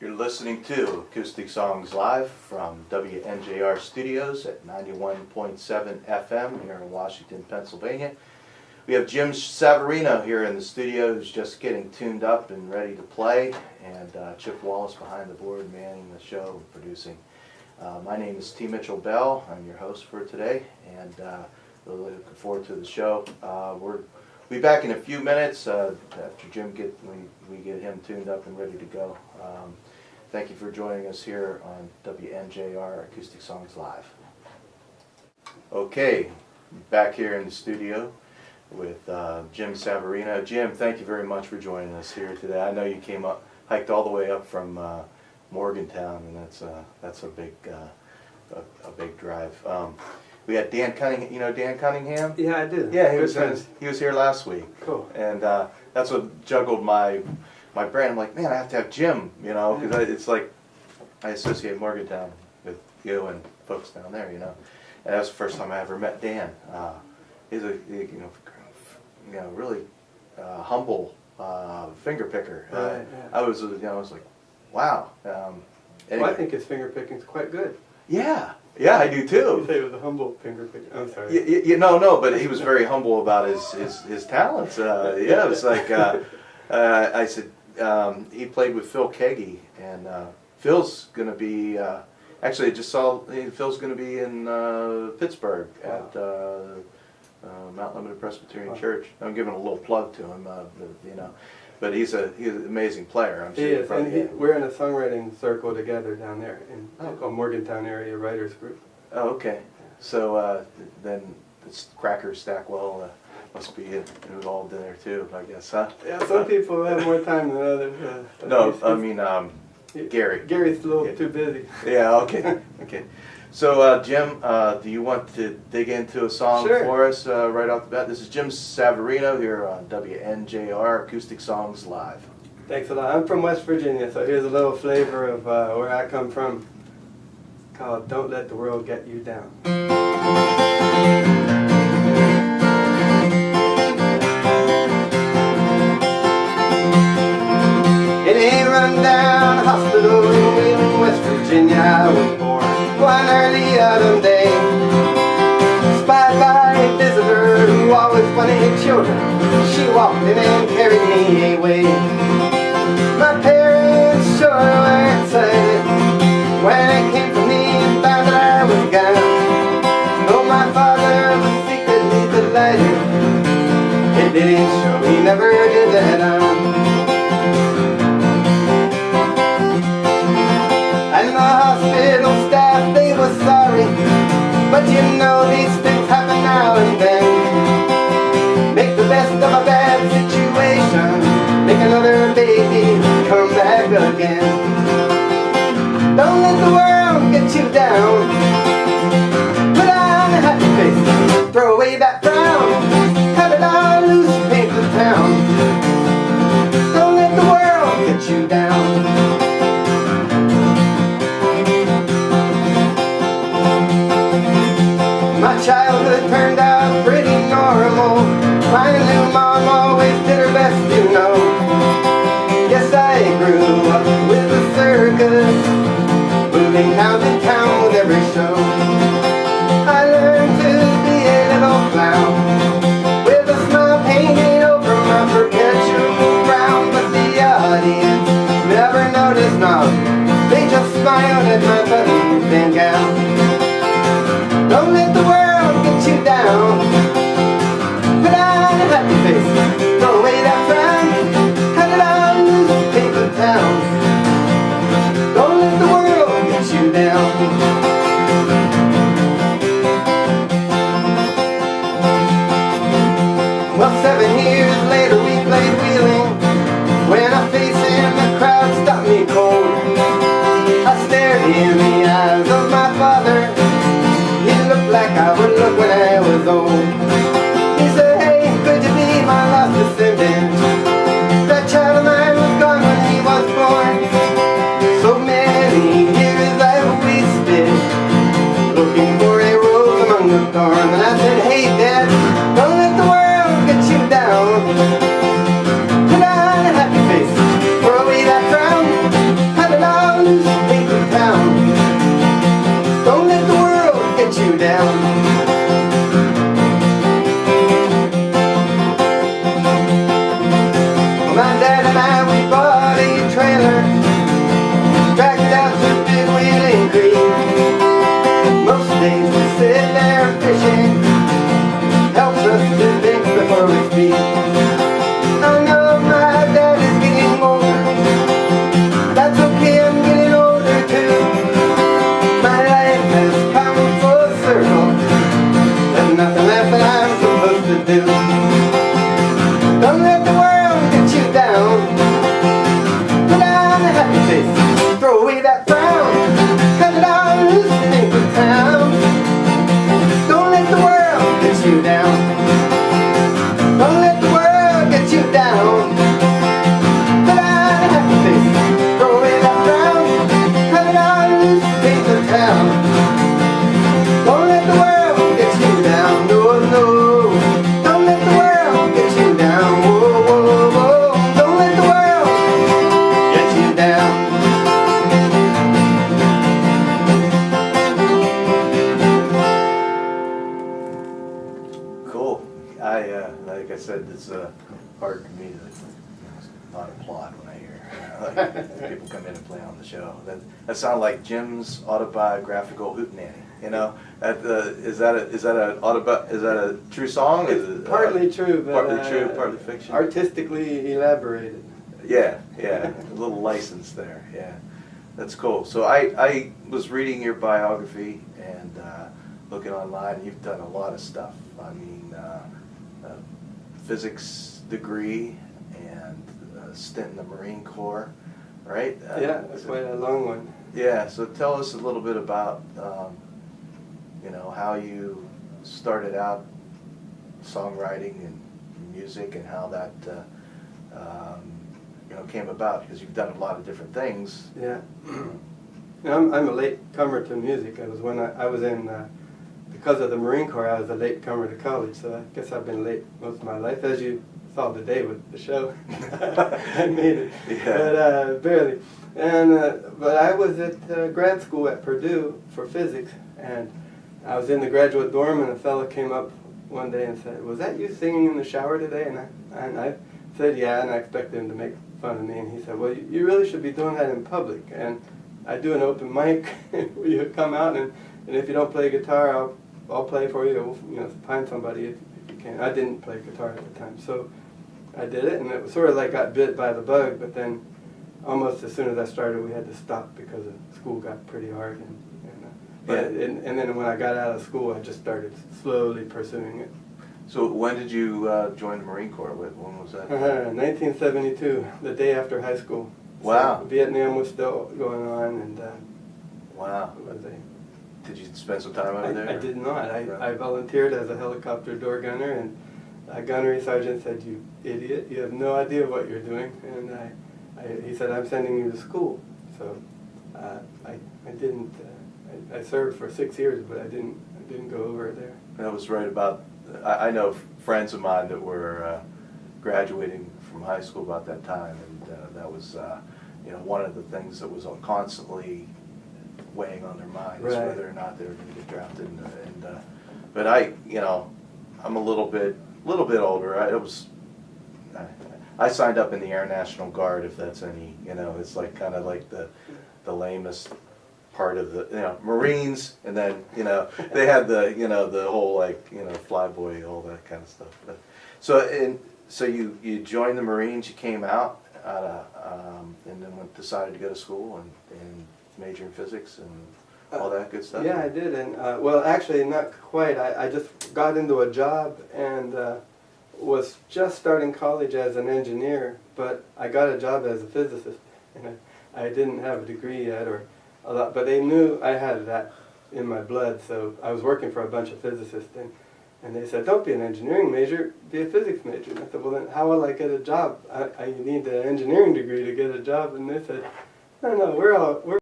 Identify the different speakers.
Speaker 1: You're listening to Acoustic Songs Live from WNJR Studios at 91.7 FM here in Washington, Pennsylvania. We have Jim Savarino here in the studio who's just getting tuned up and ready to play, and Chip Wallace behind the board manning the show and producing. My name is T. Mitchell Bell. I'm your host for today, and really looking forward to the show. We'll be back in a few minutes after Jim we get him tuned up and ready to go. Thank you for joining us here on WNJR Acoustic Songs Live. Okay, back here in the studio with Jim Savarino. Jim, thank you very much for joining us here today. I know you hiked all the way up from Morgantown, and that's a big drive. We had Dan Cunningham. You know Dan Cunningham?
Speaker 2: Yeah, I do.
Speaker 1: Yeah, he was here last week.
Speaker 2: Cool.
Speaker 1: And that's what juggled my brain. I'm like, man, I have to have Jim, because it's like I associate Morgantown with you and folks down there, And that's the first time I ever met Dan. He's a really humble finger picker.
Speaker 2: Right, yeah.
Speaker 1: I was like, wow. Anyway.
Speaker 2: Well, I think his finger picking is quite good.
Speaker 1: Yeah, I do too.
Speaker 2: You say it was a humble finger picker. I'm sorry.
Speaker 1: No, but he was very humble about his talents. It was like I said. He played with Phil Keggy, and Phil's going to be. Actually, I just saw Phil's going to be in Pittsburgh at Mount Limited Presbyterian Church. I'm giving a little plug to him, but he's an amazing player. I'm sure
Speaker 2: he is, and we're in a songwriting circle together down there in called Morgantown Area Writers Group.
Speaker 1: Oh, okay. So then this Cracker Stackwell must be involved in there too, I guess, huh?
Speaker 2: Yeah, some people have more time than others.
Speaker 1: No, I mean Gary.
Speaker 2: Gary's a little too busy.
Speaker 1: Yeah, okay. So, Jim, do you want to dig into a song for us right off the bat? This is Jim Savarino here on WNJR Acoustic Songs Live.
Speaker 2: Thanks a lot. I'm from West Virginia, so here's a little flavor of where I come from, called Don't Let the World Get You Down. In a rundown hospital in West Virginia I was born one early autumn day, spied by a visitor who always wanted children. She walked in and carried me away. My parents sure were excited when it came to me and found that I was gone. Though my father was secretly delighted, it didn't show, he never did let on. And the hospital staff, they were sorry, but these things happen now and then. Make the best of a bad situation, make another baby come back again. Don't let the world get you down, put on a happy face, throw away that frown, cut it all loose, paint the town. Don't let the world get you down. My childhood turned out pretty normal. My new mom always did her best, Yes, I grew up with a circus, moving town to town with every show. I learned to be a little clown, with a smile painted over my perpetual frown. But the audience never noticed now, they just smiled at my buttons and gown. Don't let the world get you down, put on a happy face, throw away that frown, cut it all loose, paper town. Don't let the world get you down. Well, 7 years later we played wheeling, when a face in the crowd stopped me cold. I stared in the eyes of my father. He looked like bought a trailer, dragged out to Big Wheeling Creek. Most days we sit there fishing, helps us to think before we speak. I know my dad is getting older, that's okay, I'm getting older too. My life has come full circle, there's nothing left that I'm supposed to do. Don't let the world get you down, put on a happy face, throw away that frown, cut it all loose and make a town. Don't let the world get you down, don't let the world get you down. Put on a happy face, throw away that frown, cut it all loose and make a town. Don't let the world get you down, no, no. Don't let the world get you down, whoa, whoa, whoa. Don't let the world get you down.
Speaker 1: Cool. Like I said, it's hard for me to not applaud when I hear like people come in and play on the show. That sounds like Jim's autobiographical hootenanny. You know, is that a true song?
Speaker 2: It's
Speaker 1: Is it,
Speaker 2: partly true, but
Speaker 1: partly true, partly fiction.
Speaker 2: artistically elaborated.
Speaker 1: Yeah, a little license there. Yeah, that's cool. So I was reading your biography and looking online. You've done a lot of stuff. I mean, physics degree and a stint in the Marine Corps, right?
Speaker 2: Yeah, that's quite a long one.
Speaker 1: Yeah. So tell us a little bit about how you started out songwriting and music and how that came about, because you've done a lot of different things.
Speaker 2: Yeah. I'm a late comer to music. I was when I was in, because of the Marine Corps, I was a late comer to college, so I guess I've been late most of my life, as you saw today with the show. I made it,
Speaker 1: Yeah.
Speaker 2: but barely. And but I was at grad school at Purdue for physics, and I was in the graduate dorm, and a fellow came up one day and said, "Was that you singing in the shower today?" And I said, "Yeah," and I expected him to make fun of me, and he said, "Well, you really should be doing that in public, and I do an open mic, you come out, and if you don't play guitar, I'll play for you, find somebody if you can." I didn't play guitar at the time, so I did it, and it was sort of like got bit by the bug, but then almost as soon as I started, we had to stop because school got pretty hard, and then when I got out of school, I just started slowly pursuing it.
Speaker 1: So when did you join the Marine Corps? When was that?
Speaker 2: 1972, the day after high school.
Speaker 1: Wow.
Speaker 2: So Vietnam was still going on, and
Speaker 1: Wow. Did you spend some time over there?
Speaker 2: I did not. I volunteered as a helicopter door gunner, and a gunnery sergeant said, "You idiot, you have no idea what you're doing." And he said, "I'm sending you to school." So I didn't. I served for 6 years, but I didn't go over there.
Speaker 1: That was right about. I know friends of mine that were graduating from high school about that time, and that was one of the things that was constantly weighing on their minds,
Speaker 2: right,
Speaker 1: whether or not they were going to get drafted. But I'm a little bit older. I signed up in the Air National Guard, if that's any, it's like kind of like the lamest part of the Marines, and then they had the whole flyboy, all that kind of stuff. But, so you joined the Marines, you came out, and then decided to go to school and major in physics and all that good stuff.
Speaker 2: Yeah, I did, and well, actually, not quite. I just got into a job and was just starting college as an engineer, but I got a job as a physicist, and I didn't have a degree yet or a lot, but they knew I had that in my blood, so I was working for a bunch of physicists, and they said, "Don't be an engineering major, be a physics major." And I said, "Well, then how will I get a job? I need an engineering degree to get a job." And they said, "No, we're